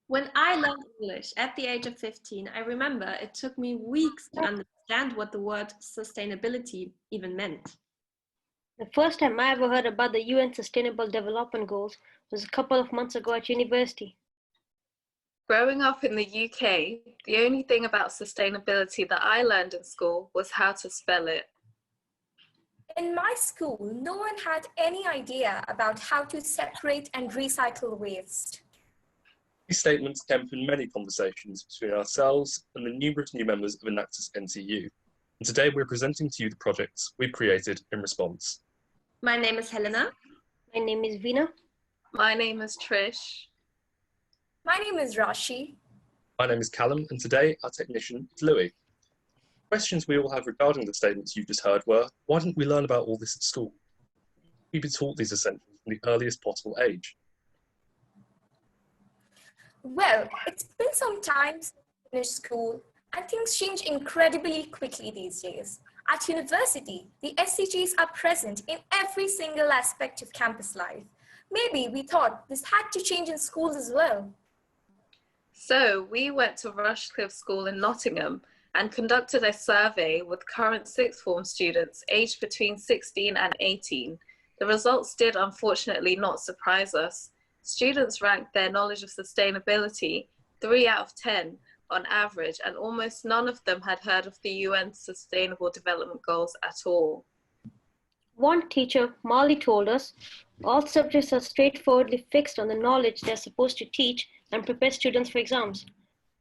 When I learned English at the age of 15, I remember it took me weeks to understand what the word sustainability even meant. The first time I ever heard about the UN Sustainable Development Goals was a couple of months ago at university. Growing up in the UK, the only thing about sustainability that I learned in school was how to spell it. In my school, no one had any idea about how to separate and recycle waste. These statements came from many conversations between ourselves and the numerous new members of Enactus NTU. And today we're presenting to you the projects we've created in response. My name is Helena. My name is Veena. My name is Trish. My name is Rashi. My name is Callum, and today our technician is Louis. Questions we all have regarding the statements you've just heard were, why didn't we learn about all this at school? We've been taught these essentials from the earliest possible age. Well, it's been some time since I finished school, and things change incredibly quickly these days. At university, the SDGs are present in every single aspect of campus life. Maybe we thought this had to change in schools as well. So we went to Rushcliffe School in Nottingham and conducted a survey with current sixth form students aged between 16 and 18. The results did unfortunately not surprise us. Students ranked their knowledge of sustainability 3 out of 10 on average, and almost none of them had heard of the UN Sustainable Development Goals at all. One teacher, Molly, told us, all subjects are straightforwardly fixed on the knowledge they're supposed to teach and prepare students for exams.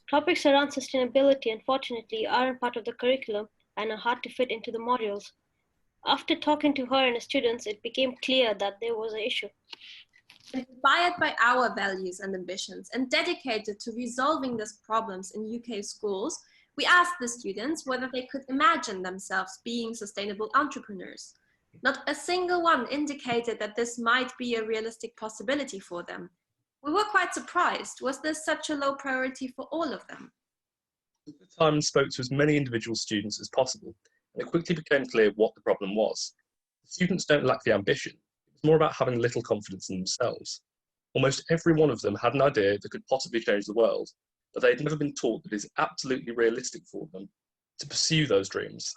Topics around sustainability, unfortunately, aren't part of the curriculum and are hard to fit into the modules. After talking to her and the students, it became clear that there was an issue. Inspired by our values and ambitions and dedicated to resolving these problems in UK schools, we asked the students whether they could imagine themselves being sustainable entrepreneurs. Not a single one indicated that this might be a realistic possibility for them. We were quite surprised. Was this such a low priority for all of them? We took the time and spoke to as many individual students as possible, and it quickly became clear what the problem was. The students don't lack the ambition. It's more about having little confidence in themselves. Almost every one of them had an idea that could possibly change the world, but they'd never been taught that it is absolutely realistic for them to pursue those dreams.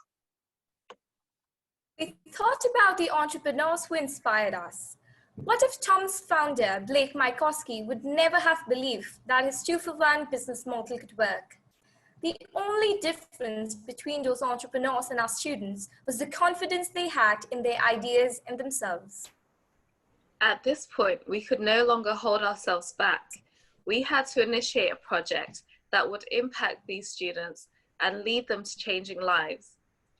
We thought about the entrepreneurs who inspired us. What if Tom's founder, Blake Mykowski, would never have believed that his 2-for-1 business model could work? The only difference between those entrepreneurs and our students was the confidence they had in their ideas and themselves. At this point, we could no longer hold ourselves back. We had to initiate a project that would impact these students and lead them to changing lives.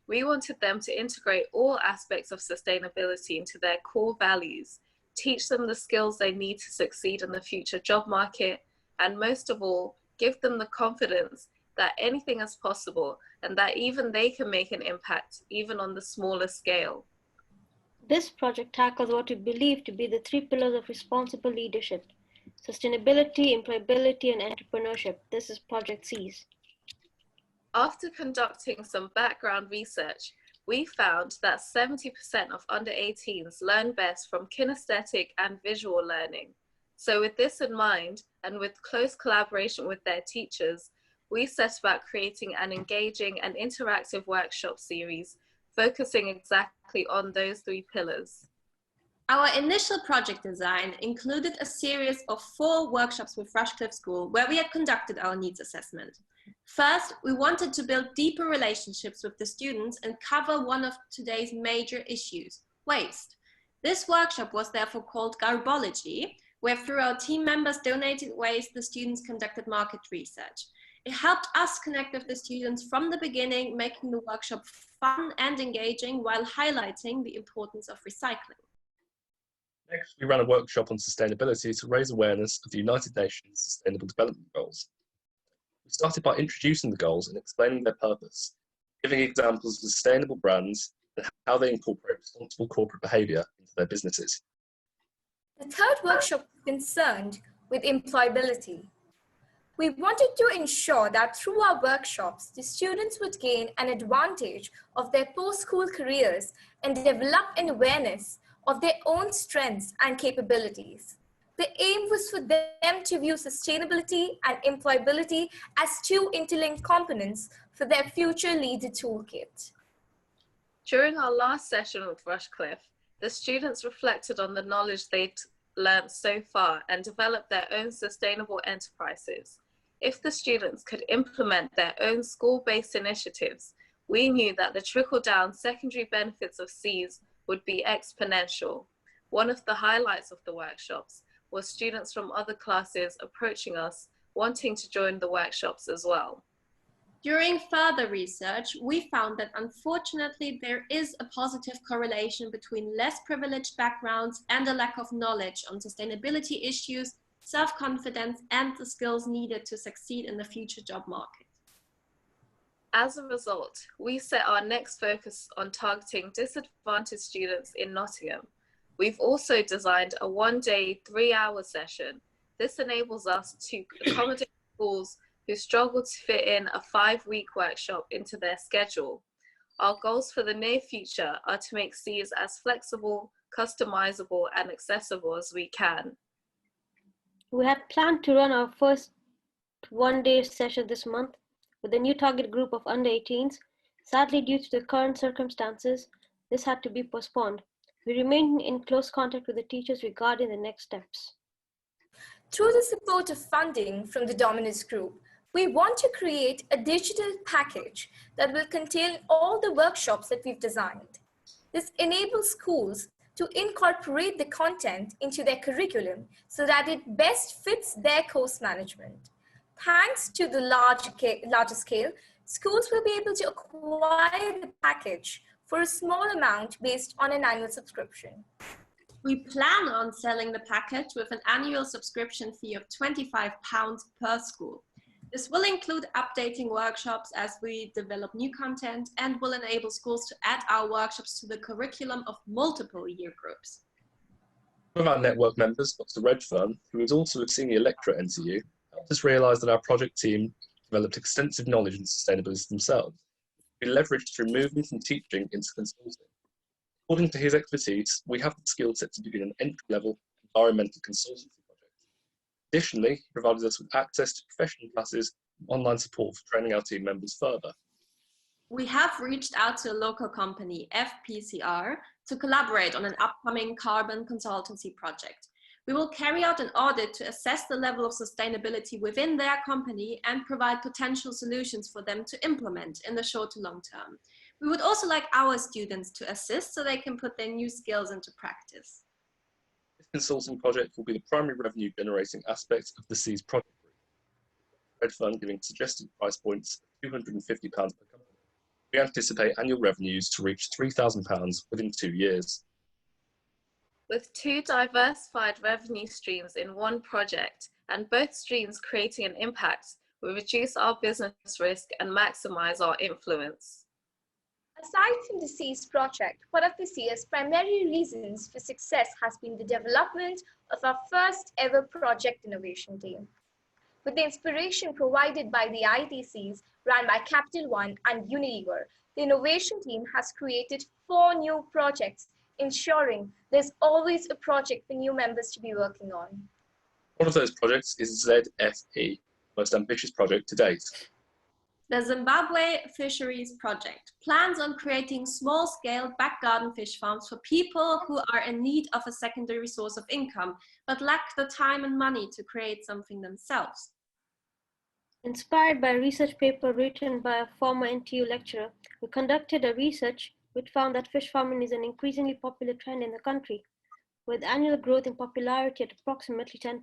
We wanted them to integrate all aspects of sustainability into their core values, teach them the skills they need to succeed in the future job market, and most of all, give them the confidence that anything is possible and that even they can make an impact, even on the smallest scale. This project tackles what we believe to be the 3 pillars of responsible leadership: sustainability, employability, and entrepreneurship. This is Project C's. After conducting some background research, we found that 70% of under 18s learn best from kinesthetic and visual learning. So with this in mind, and with close collaboration with their teachers, we set about creating an engaging and interactive workshop series, focusing exactly on those 3 pillars. Our initial project design included a series of 4 workshops with Rushcliffe School where we had conducted our needs assessment. First, we wanted to build deeper relationships with the students and cover one of today's major issues, waste. This workshop was therefore called Garbology, where through our team members donated waste, the students conducted market research. It helped us connect with the students from the beginning, making the workshop fun and engaging while highlighting the importance of recycling. Next, we ran a workshop on sustainability to raise awareness of the United Nations Sustainable Development Goals. We started by introducing the goals and explaining their purpose, giving examples of sustainable brands and how they incorporate responsible corporate behaviour into their businesses. The third workshop was concerned with employability. We wanted to ensure that through our workshops, the students would gain an advantage of their post-school careers and develop an awareness of their own strengths and capabilities. The aim was for them to view sustainability and employability as two interlinked components for their future leader toolkit. During our last session with Rushcliffe, the students reflected on the knowledge they'd learned so far and developed their own sustainable enterprises. If the students could implement their own school-based initiatives, we knew that the trickle-down secondary benefits of Seas would be exponential. One of the highlights of the workshops was students from other classes approaching us, wanting to join the workshops as well. During further research, we found that unfortunately there is a positive correlation between less privileged backgrounds and a lack of knowledge on sustainability issues, self-confidence, and the skills needed to succeed in the future job market. As a result, we set our next focus on targeting disadvantaged students in Nottingham. We've also designed a one-day, 3-hour session. This enables us to accommodate schools who struggle to fit in a 5-week workshop into their schedule. Our goals for the near future are to make Seas as flexible, customizable, and accessible as we can. We had planned to run our first one-day session this month with a new target group of under 18s. Sadly, due to the current circumstances, this had to be postponed. We remain in close contact with the teachers regarding the next steps. Through the support of funding from the Dominus Group, we want to create a digital package that will contain all the workshops that we've designed. This enables schools to incorporate the content into their curriculum so that it best fits their course management. Thanks to the larger scale, schools will be able to acquire the package for a small amount based on an annual subscription. We plan on selling the package with an annual subscription fee of £25 per school. This will include updating workshops as we develop new content and will enable schools to add our workshops to the curriculum of multiple year groups. One of our network members, Dr. Redfern, who is also a senior lecturer at NTU, helped us realise that our project team developed extensive knowledge in sustainability themselves. We leveraged through moving from teaching into consulting. According to his expertise, we have the skill set to begin an entry-level environmental consultancy project. Additionally, he provided us with access to professional classes and online support for training our team members further. We have reached out to a local company, FPCR, to collaborate on an upcoming carbon consultancy project. We will carry out an audit to assess the level of sustainability within their company and provide potential solutions for them to implement in the short to long term. We would also like our students to assist so they can put their new skills into practice. This consulting project will be the primary revenue generating aspect of the Seas project group. Red Fund giving suggested price points of £250 per company. We anticipate annual revenues to reach £3,000 within 2 years. With 2 diversified revenue streams in one project and both streams creating an impact, we reduce our business risk and maximise our influence. Aside from the Seas project, one of the Seas' primary reasons for success has been the development of our first ever project innovation team. With the inspiration provided by the ITCs run by Capital One and Unilever, the innovation team has created 4 new projects, ensuring there's always a project for new members to be working on. One of those projects is ZFE, most ambitious project to date. The Zimbabwe Fisheries project plans on creating small-scale back garden fish farms for people who are in need of a secondary source of income, but lack the time and money to create something themselves. Inspired by a research paper written by a former NTU lecturer, we conducted a research which found that fish farming is an increasingly popular trend in the country, with annual growth in popularity at approximately 10%.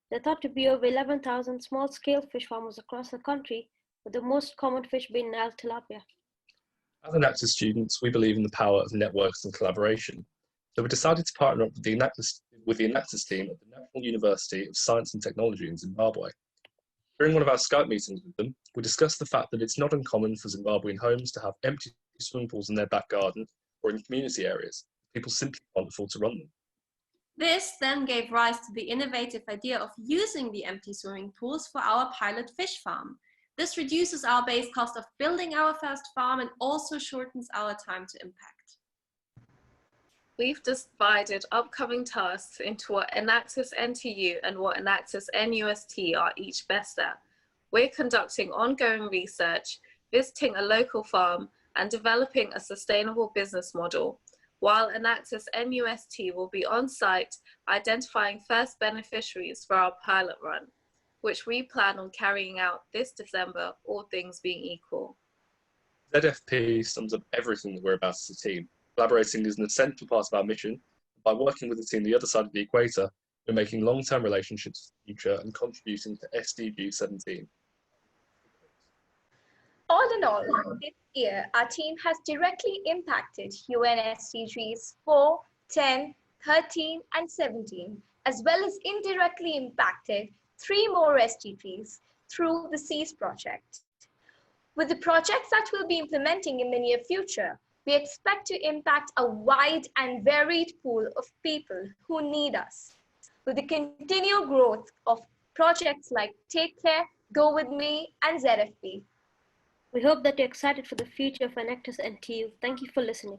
There are thought to be over 11,000 small-scale fish farmers across the country, with the most common fish being Nile tilapia. As Enactus students, we believe in the power of networks and collaboration. So we decided to partner up with the Enactus team at the National University of Science and Technology in Zimbabwe. During one of our Skype meetings with them, we discussed the fact that it's not uncommon for Zimbabwean homes to have empty swimming pools in their back garden or in community areas. People simply can't afford to run them. This then gave rise to the innovative idea of using the empty swimming pools for our pilot fish farm. This reduces our base cost of building our first farm and also shortens our time to impact. We've divided upcoming tasks into what Enactus NTU and what Enactus NUST are each best at. We're conducting ongoing research, visiting a local farm, and developing a sustainable business model, while Enactus NUST will be on site identifying first beneficiaries for our pilot run, which we plan on carrying out this December, all things being equal. ZFP sums up everything that we're about as a team. Collaborating is an essential part of our mission. By working with the team the other side of the equator, we're making long-term relationships for the future and contributing to SDG 17. All in all, this year, our team has directly impacted UN SDGs 4, 10, 13, and 17, as well as indirectly impacted 3 more SDGs through the SEAS project. With the projects that we'll be implementing in the near future, we expect to impact a wide and varied pool of people who need us. With the continued growth of projects like Take Care, Go With Me, and ZFP. We hope that you're excited for the future of Enactus NTU. Thank you for listening.